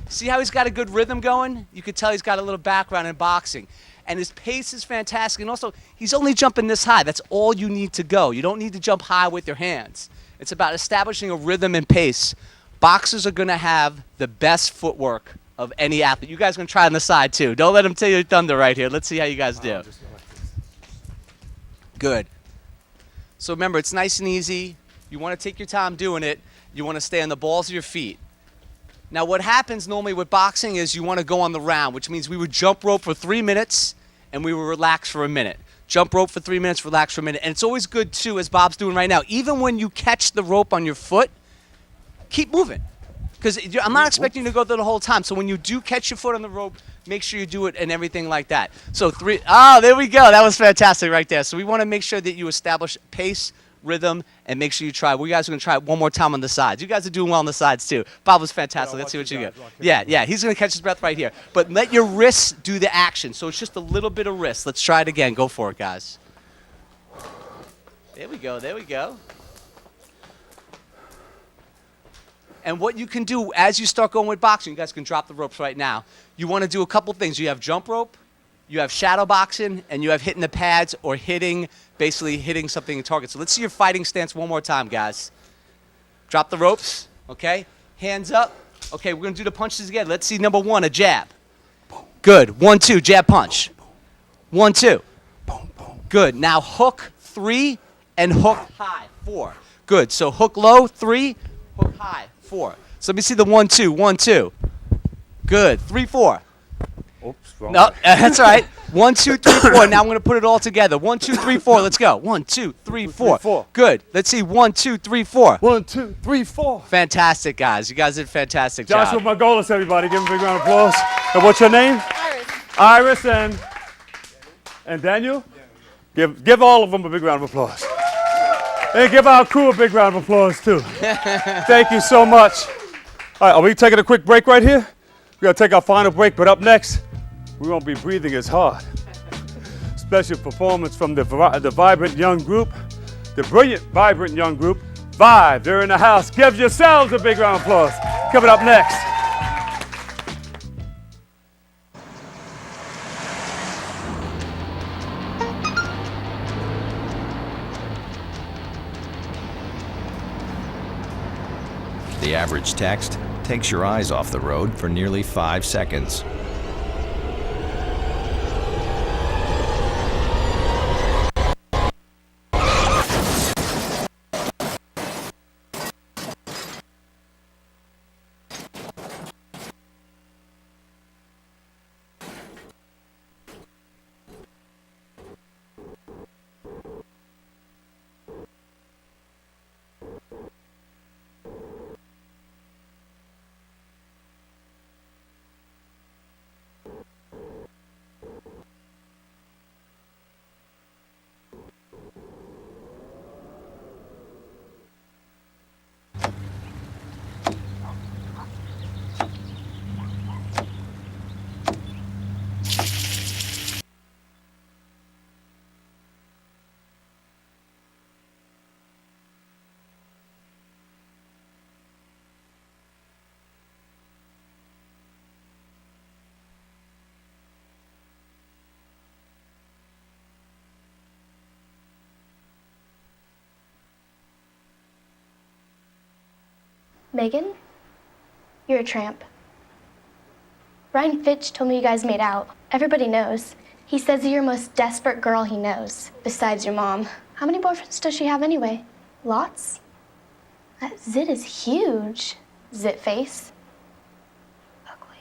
See how he's got a good rhythm going? You can tell he's got a little background in boxing. And his pace is fantastic. And also, he's only jumping this high. That's all you need to go. You don't need to jump high with your hands. It's about establishing a rhythm and pace. Boxers are going to have the best footwork of any athlete. You guys are going to try on the side, too. Don't let him tell your thunder right here. Let's see how you guys do. Good. So remember, it's nice and easy. You want to take your time doing it. You want to stay on the balls of your feet. Now, what happens normally with boxing is you want to go on the round, which means we would jump rope for 3 minutes and we would relax for a minute. Jump rope for 3 minutes, relax for a minute. And it's always good, too, as Bob's doing right now. Even when you catch the rope on your foot, keep moving. Because I'm not expecting you to go through the whole time. So when you do catch your foot on the rope, make sure you do it and everything like that. So there we go. That was fantastic right there. So we want to make sure that you establish pace, rhythm, and make sure you try. We guys are going to try it one more time on the sides. You guys are doing well on the sides, too. Bob was fantastic. Let's see what you get. Yeah. He's going to catch his breath right here. But let your wrists do the action. So it's just a little bit of wrist. Let's try it again. Go for it, guys. There we go. And what you can do as you start going with boxing, you guys can drop the ropes right now. You want to do a couple things. You have jump rope, you have shadow boxing, and you have hitting the pads or basically hitting something in target. So let's see your fighting stance one more time, guys. Drop the ropes, okay? Hands up. Okay, we're going to do the punches again. Let's see number 1, a jab. Good. 1, 2, jab punch. 1, 2. Good. Now hook 3 and hook high 4. Good. So hook low 3, hook high 4. So let me see the 1, 2, 1, 2. Good. 3, 4. Oops, wrong No, way. that's all right. 1, 2, 3, 4. Now I'm going to put it all together. 1, 2, 3, 4. Let's go. 1, 2, 3, 4. Good. Let's see. 1, 2, 3, 4. 1, 2, 3, 4. Fantastic, guys. You guys did a fantastic Joshua job. Margolis, everybody. Give him a big round of applause. And what's your name? Iris. Iris, and And Daniel? Give all of them a big round of applause. And give our crew a big round of applause, too. Thank you so much. All right, are we taking a quick break right here? We're going to take our final break, but up next, we won't be breathing as hard. Special performance from the vibrant young group, the brilliant, vibrant young group, Vibe. They're in the house. Give yourselves a big round of applause. Coming up next. The average text takes your eyes off the road for nearly 5 seconds. Megan, you're a tramp. Ryan Fitch told me you guys made out. Everybody knows. He says you're the most desperate girl he knows, besides your mom. How many boyfriends does she have anyway? Lots? That zit is huge. Zit face. Ugly.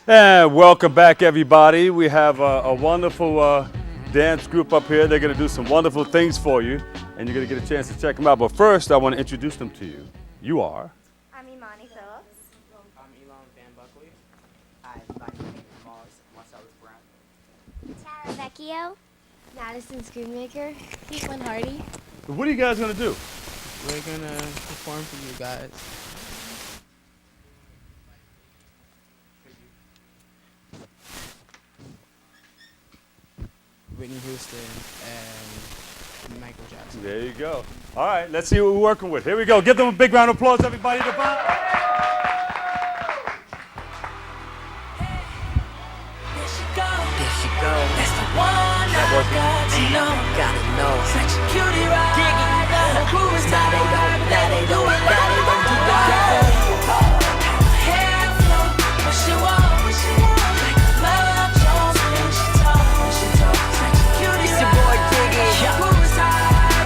And welcome back, everybody. We have a wonderful dance group up here. They're going to do some wonderful things for you, and you're going to get a chance to check them out. But first, I want to introduce them to you. You are. I'm Imani Phillips. I'm Elon Van Buckley. I'm Marcellus Brown. Tara Vecchio. Madison Schoonmaker. Caitlin Hardy. What are you guys going to do? We're going to perform for you guys. Whitney Houston and Michael Jackson. There you go. All right, let's see what we're working with. Here we go. Give them a big round of applause, everybody. There she goes. That's the one I got to know. Gotta know. Such a cutie, right? Now they don't do that. Hair flow, what she want. Like a love Jones when she talk. Such a cutie, it's your boy Diggy.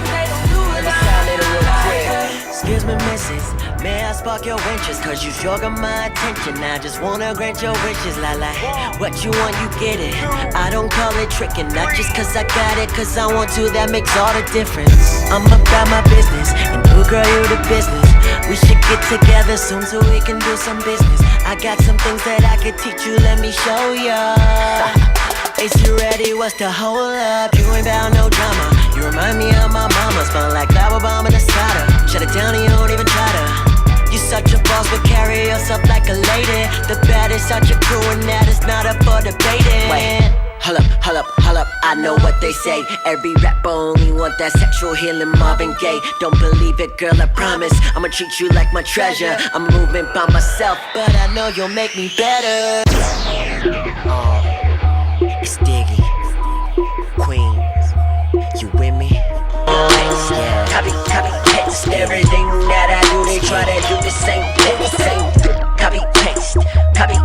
They don't do it like. Excuse me, missus. May I spark your interest? Cause you sure got my attention. I just wanna grant your wishes, la la. What you want, you get it. I don't call it tricking, not just cause I got it, cause I want to, that makes all the difference. I'm about my business, and ooh girl, you the business. We should get together soon so we can do some business. I got some things that I could teach you, let me show ya. Is you ready? What's the hold up? You ain't bout no drama. You remind me of my mama. Smell like lava bomb in a cider. Shut it down and you don't even try to. You such a boss, but carry yourself like a lady. The baddest out your crew, and that is not up for debating. Wait. Hold up, hold up, hold up, I know what they say. Every rapper only want that sexual healing, Marvin Gaye. Don't believe it, girl, I promise I'ma treat you like my treasure. I'm moving by myself, but I know you'll make me better. It's Diggy, Queens, you with me? Yeah. Copy, paste, everything that I do, they try to do the same thing. Copy, paste, copy,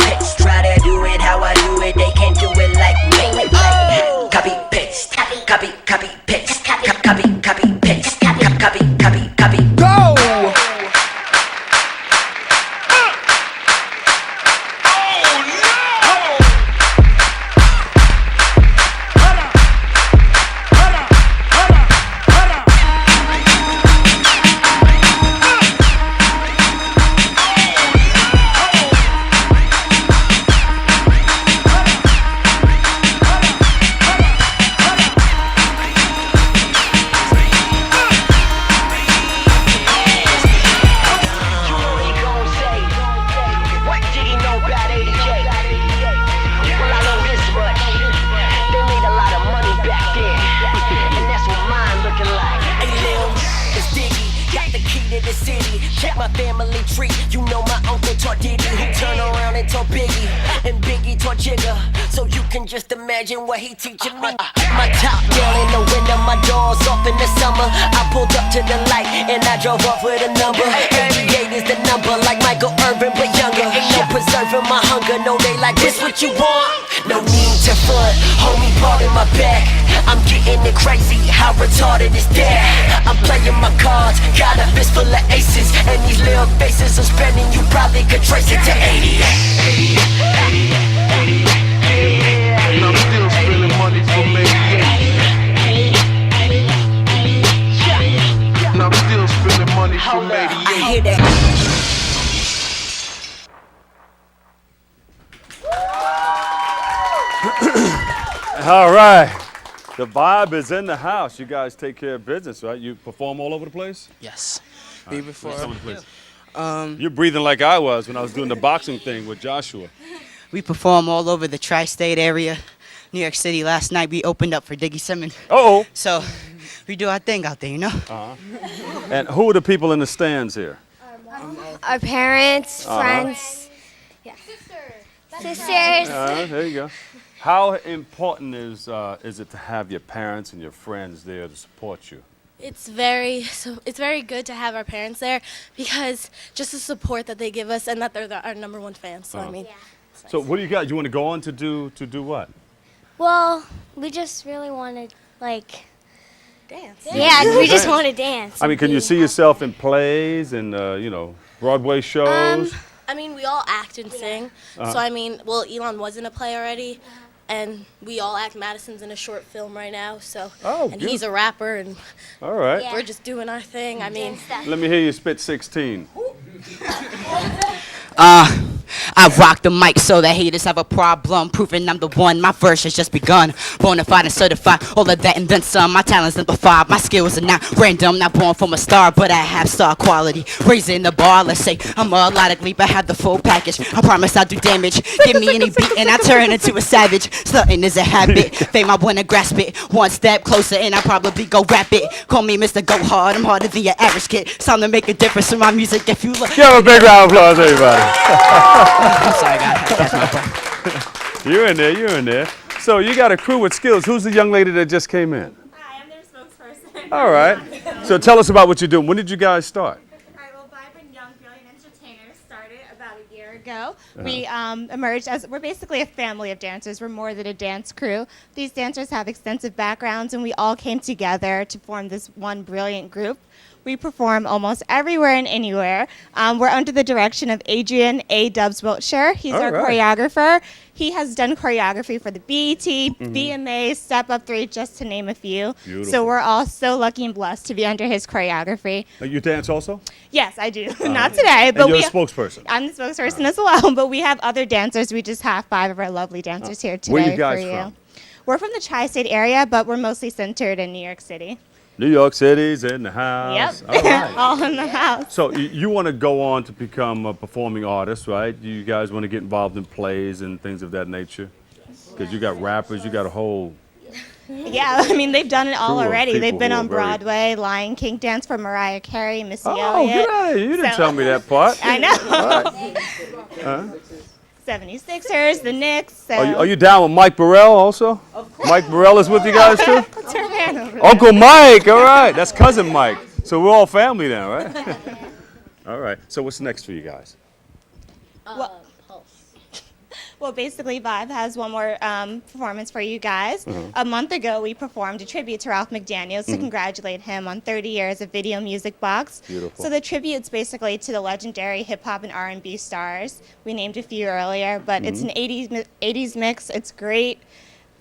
paste, try to do it how I do it, they can't do it like me. Copy, paste, copy, paste, copy, paste, copy, go! Just imagine what he teaching me. My top down in the winter, my doors off in the summer. I pulled up to the light and I drove off with a number. 88 is the number, like Michael Irvin, but younger. Ain't no preserving my hunger, no, they like this what you want. No need to front, homie, part in my back. I'm getting it crazy, how retarded is that? I'm playing my cards, got a fist full of aces. And these little faces I'm spending, you probably could trace it to 88. And I'm still spending money from 88. And I'm still spending money from 88. I hear that. All right. The vibe is in the house. You guys take care of business, right? You perform all over the place? Yes. All right. You're breathing like I was when I was doing the boxing thing with Joshua. We perform all over the tri-state area. New York City last night, we opened up for Diggy Simmons. Uh-oh. So we do our thing out there, you know? Uh-huh. And who are the people in the stands here? Our parents, Uh-huh. friends, yeah. Sisters. There you go. How important is it to have your parents and your friends there to support you? It's very good to have our parents there because just the support that they give us and that they're our number one fans. So I mean. So what do you got? You want to go on to do what? Well, we just really want to, like, dance. Yeah, we just want to dance. I mean, can you see yourself in plays and Broadway shows? I mean, we all act and sing. Uh-huh. So I mean, well, Elon was in a play already, and we all act. Madison's in a short film right now. So and good. he's a rapper, and All right. we're just doing our thing. I mean, Let me hear you spit 16. I rock the mic so the haters have a problem, proving I'm the one. My verse has just begun. Bonafide and certified, all of that and then some. My talent's amplified, my skills are not random. Not born from a star, but I have star quality. Raising the bar, let's say I'm melodically, but have the full package. I promise I'll do damage. Give me any beat and I turn into a savage. Slutting is a habit, fame I wanna grasp it. One step closer and I probably go rap it. Call me Mr. Go Hard, I'm harder than your average kid. It's time to make a difference in my music if you look. Give a big round of applause, everybody. I'm sorry, guys. You're in there. So you got a crew with skills. Who's the young lady that just came in? Hi, I'm their spokesperson. All right. So tell us about what you're doing. When did you guys start? All right, well, Vibrant Young Brilliant Entertainers started about a year ago. Uh-huh. We emerged as, we're basically a family of dancers. We're more than a dance crew. These dancers have extensive backgrounds, and we all came together to form this one brilliant group. We perform almost everywhere and anywhere. We're under the direction of Adrian A. Dubs Wiltshire. He's All our right. choreographer. He has done choreography for the BET, VMA, Step Up 3, just to name a few. Beautiful. So we're all so lucky and blessed to be under his choreography. You dance also? Yes, I do. Not today, but and you're a spokesperson. I'm the spokesperson as well, but we have other dancers. We just have 5 of our lovely dancers here today. Where you guys for from? We're from the tri-state area, but we're mostly centered in New York City. New York City's in the house. Yep. All right. All in the house. So you want to go on to become a performing artist, right? You guys want to get involved in plays and things of that nature? Because you got rappers, you got a whole... Yeah, I mean, they've done it all Crew of already. They've people been who on are very- Broadway, Lion King dance for Mariah Carey, Missy Oh, Elliott. get out of here. You didn't So- tell me that part. I know. All right. Huh? 76ers, the Knicks. So. Are you down with Mike Burrell also? Mike Burrell is with you guys too? What's her man over there? Uncle Mike, all right. That's cousin Mike. So we're all family now, right? All right. So what's next for you guys? Well, basically, Vibe has one more performance for you guys. A month ago, we performed a tribute to Ralph McDaniels to congratulate him on 30 years of Video Music Box. Beautiful. So the tribute's basically to the legendary hip-hop and R&B stars. We named a few earlier, but it's an 80s mix. It's great.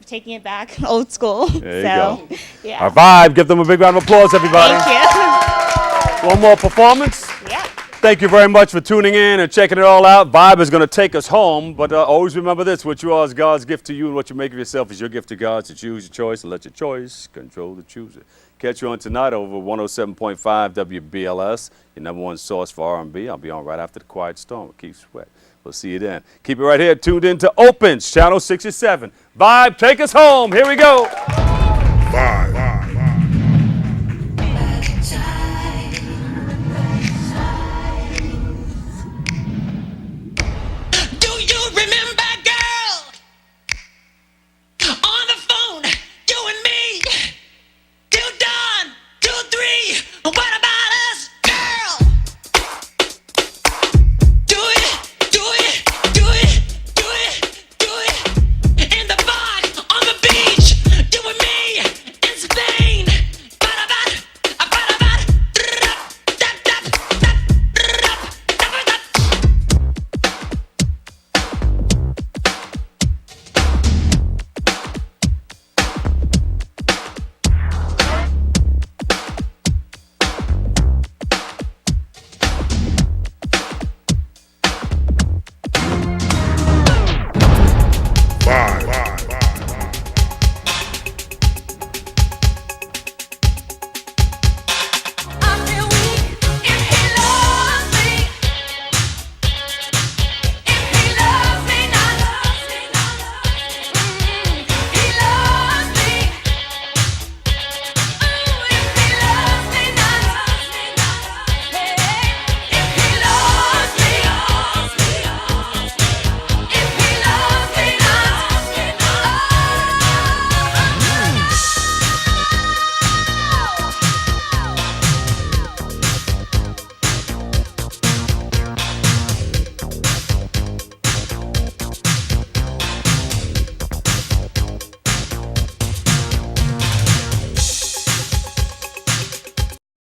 Taking it back, old school. There you so, go. Yeah. Our Vibe. Give them a big round of applause, everybody. Thank you. One more performance. Yeah. Thank you very much for tuning in and checking it all out. Vibe is going to take us home, but always remember this: what you are is God's gift to you, and what you make of yourself is your gift to God. So choose your choice and let your choice control the chooser. Catch you on tonight over 107.5 WBLS, your number one source for R&B. I'll be on right after the Quiet Storm with Keith Sweat. We'll see you then. Keep it right here, tuned in to Opens, Channel 67. Vibe, take us home. Here we go. Do you remember, girl? On the phone, you and me, till dawn, till 3. What